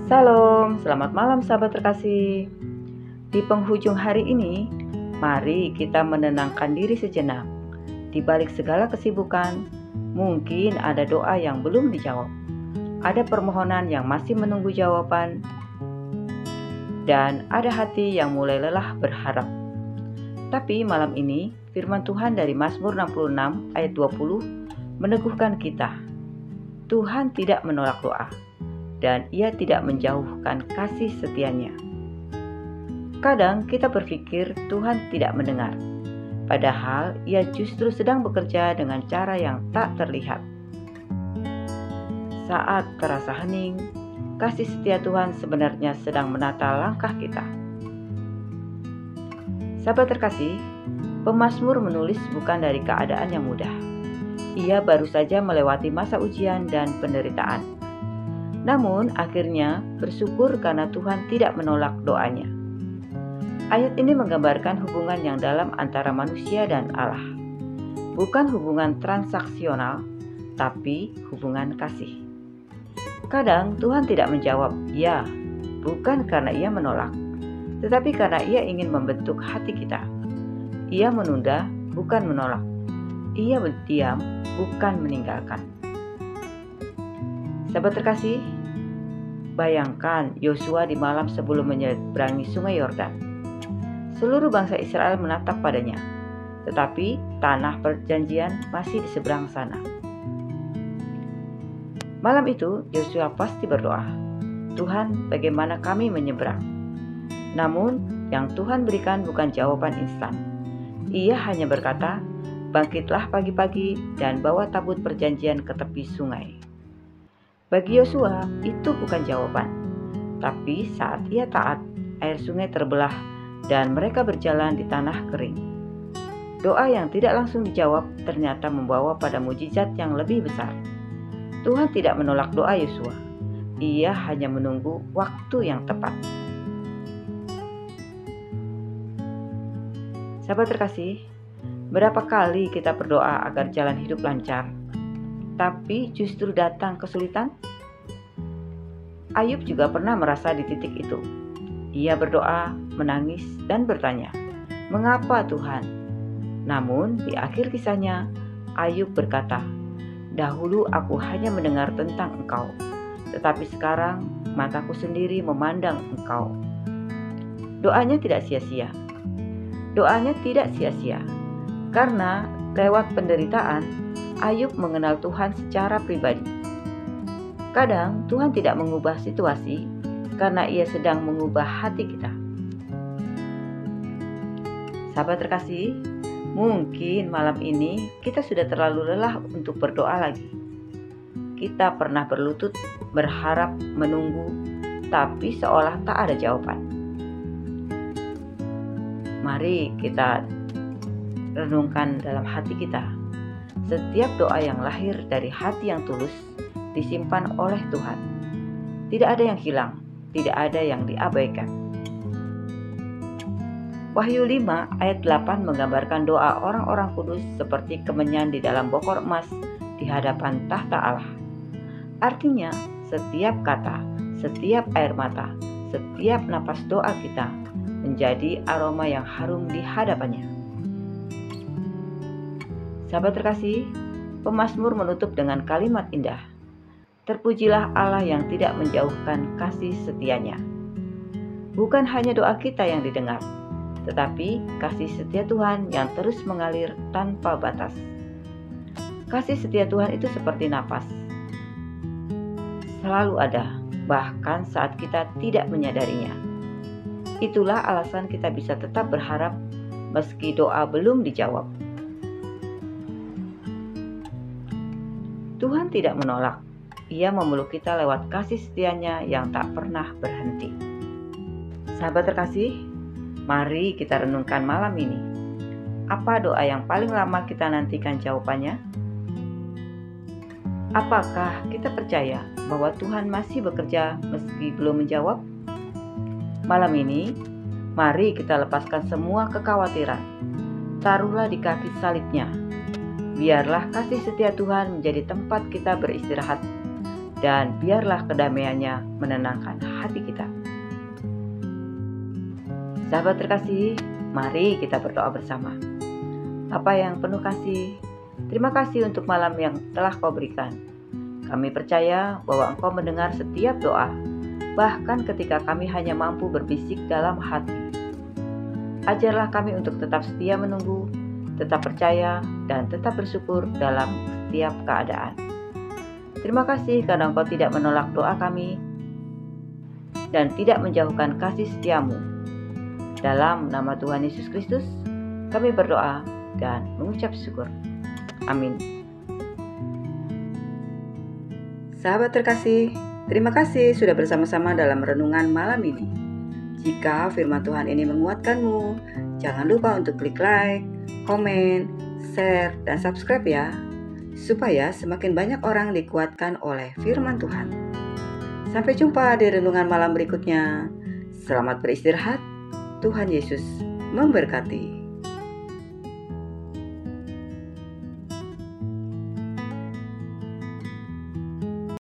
Salam, selamat malam sahabat terkasih. Di penghujung hari ini, mari kita menenangkan diri sejenak. Di balik segala kesibukan, mungkin ada doa yang belum dijawab. Ada permohonan yang masih menunggu jawaban. Dan ada hati yang mulai lelah berharap. Tapi malam ini, firman Tuhan dari Mazmur 66 ayat 20 meneguhkan kita. Tuhan tidak menolak doa. Dan ia tidak menjauhkan kasih setianya. Kadang kita berpikir Tuhan tidak mendengar, padahal ia justru sedang bekerja dengan cara yang tak terlihat. Saat terasa hening, kasih setia Tuhan sebenarnya sedang menata langkah kita. Sahabat terkasih, pemazmur menulis bukan dari keadaan yang mudah. Ia baru saja melewati masa ujian dan penderitaan. Namun akhirnya bersyukur karena Tuhan tidak menolak doanya. Ayat ini menggambarkan hubungan yang dalam antara manusia dan Allah. Bukan hubungan transaksional, tapi hubungan kasih. Kadang Tuhan tidak menjawab ya, bukan karena ia menolak, tetapi karena ia ingin membentuk hati kita. Ia menunda, bukan menolak. Ia berdiam, bukan meninggalkan. Sahabat terkasih, bayangkan Yosua di malam sebelum menyeberangi sungai Yordan. Seluruh bangsa Israel menatap padanya, tetapi tanah perjanjian masih di seberang sana. Malam itu Yosua pasti berdoa, Tuhan, bagaimana kami menyeberang? Namun yang Tuhan berikan bukan jawaban instan. Ia hanya berkata, bangkitlah pagi-pagi dan bawa tabut perjanjian ke tepi sungai. Bagi Yosua itu bukan jawaban, tapi saat ia taat, air sungai terbelah dan mereka berjalan di tanah kering. Doa yang tidak langsung dijawab ternyata membawa pada mujizat yang lebih besar. Tuhan tidak menolak doa Yosua, ia hanya menunggu waktu yang tepat. Sahabat terkasih, berapa kali kita berdoa agar jalan hidup lancar, tapi justru datang kesulitan? Ayub juga pernah merasa di titik itu. Ia berdoa, menangis, dan bertanya, "Mengapa Tuhan?" Namun di akhir kisahnya, Ayub berkata, "Dahulu aku hanya mendengar tentang Engkau, tetapi sekarang mataku sendiri memandang Engkau." Doanya tidak sia-sia. Doanya tidak sia-sia, karena lewat penderitaan, Ayub mengenal Tuhan secara pribadi. Kadang Tuhan tidak mengubah situasi karena ia sedang mengubah hati kita. Sahabat terkasih, mungkin malam ini kita sudah terlalu lelah untuk berdoa lagi. Kita pernah berlutut, berharap, menunggu, tapi seolah tak ada jawaban. Mari kita renungkan dalam hati kita. Setiap doa yang lahir dari hati yang tulus disimpan oleh Tuhan. Tidak ada yang hilang, tidak ada yang diabaikan. Wahyu 5 ayat 8 menggambarkan doa orang-orang kudus seperti kemenyan di dalam bokor emas di hadapan tahta Allah. Artinya, setiap kata, setiap air mata, setiap napas doa kita menjadi aroma yang harum di hadapannya. Sahabat terkasih, pemazmur menutup dengan kalimat indah. Terpujilah Allah yang tidak menjauhkan kasih setianya. Bukan hanya doa kita yang didengar, tetapi kasih setia Tuhan yang terus mengalir tanpa batas. Kasih setia Tuhan itu seperti napas. Selalu ada, bahkan saat kita tidak menyadarinya. Itulah alasan kita bisa tetap berharap meski doa belum dijawab. Tuhan tidak menolak, ia memeluk kita lewat kasih setianya yang tak pernah berhenti. Sahabat terkasih, mari kita renungkan malam ini. Apa doa yang paling lama kita nantikan jawabannya? Apakah kita percaya bahwa Tuhan masih bekerja meski belum menjawab? Malam ini, mari kita lepaskan semua kekhawatiran. Taruhlah di kaki salibnya. Biarlah kasih setia Tuhan menjadi tempat kita beristirahat, dan biarlah kedamaiannya menenangkan hati kita. Sahabat terkasih, mari kita berdoa bersama. Bapa yang penuh kasih, terima kasih untuk malam yang telah Kau berikan. Kami percaya bahwa Engkau mendengar setiap doa, bahkan ketika kami hanya mampu berbisik dalam hati. Ajarlah kami untuk tetap setia menunggu, tetap percaya, dan tetap bersyukur dalam setiap keadaan. Terima kasih karena Engkau tidak menolak doa kami dan tidak menjauhkan kasih setiamu. Dalam nama Tuhan Yesus Kristus, kami berdoa dan mengucap syukur. Amin. Sahabat terkasih, terima kasih sudah bersama-sama dalam renungan malam ini. Jika firman Tuhan ini menguatkanmu, jangan lupa untuk klik like, komen, share, dan subscribe ya, supaya semakin banyak orang dikuatkan oleh firman Tuhan. Sampai jumpa di renungan malam berikutnya. Selamat beristirahat. Tuhan Yesus memberkati.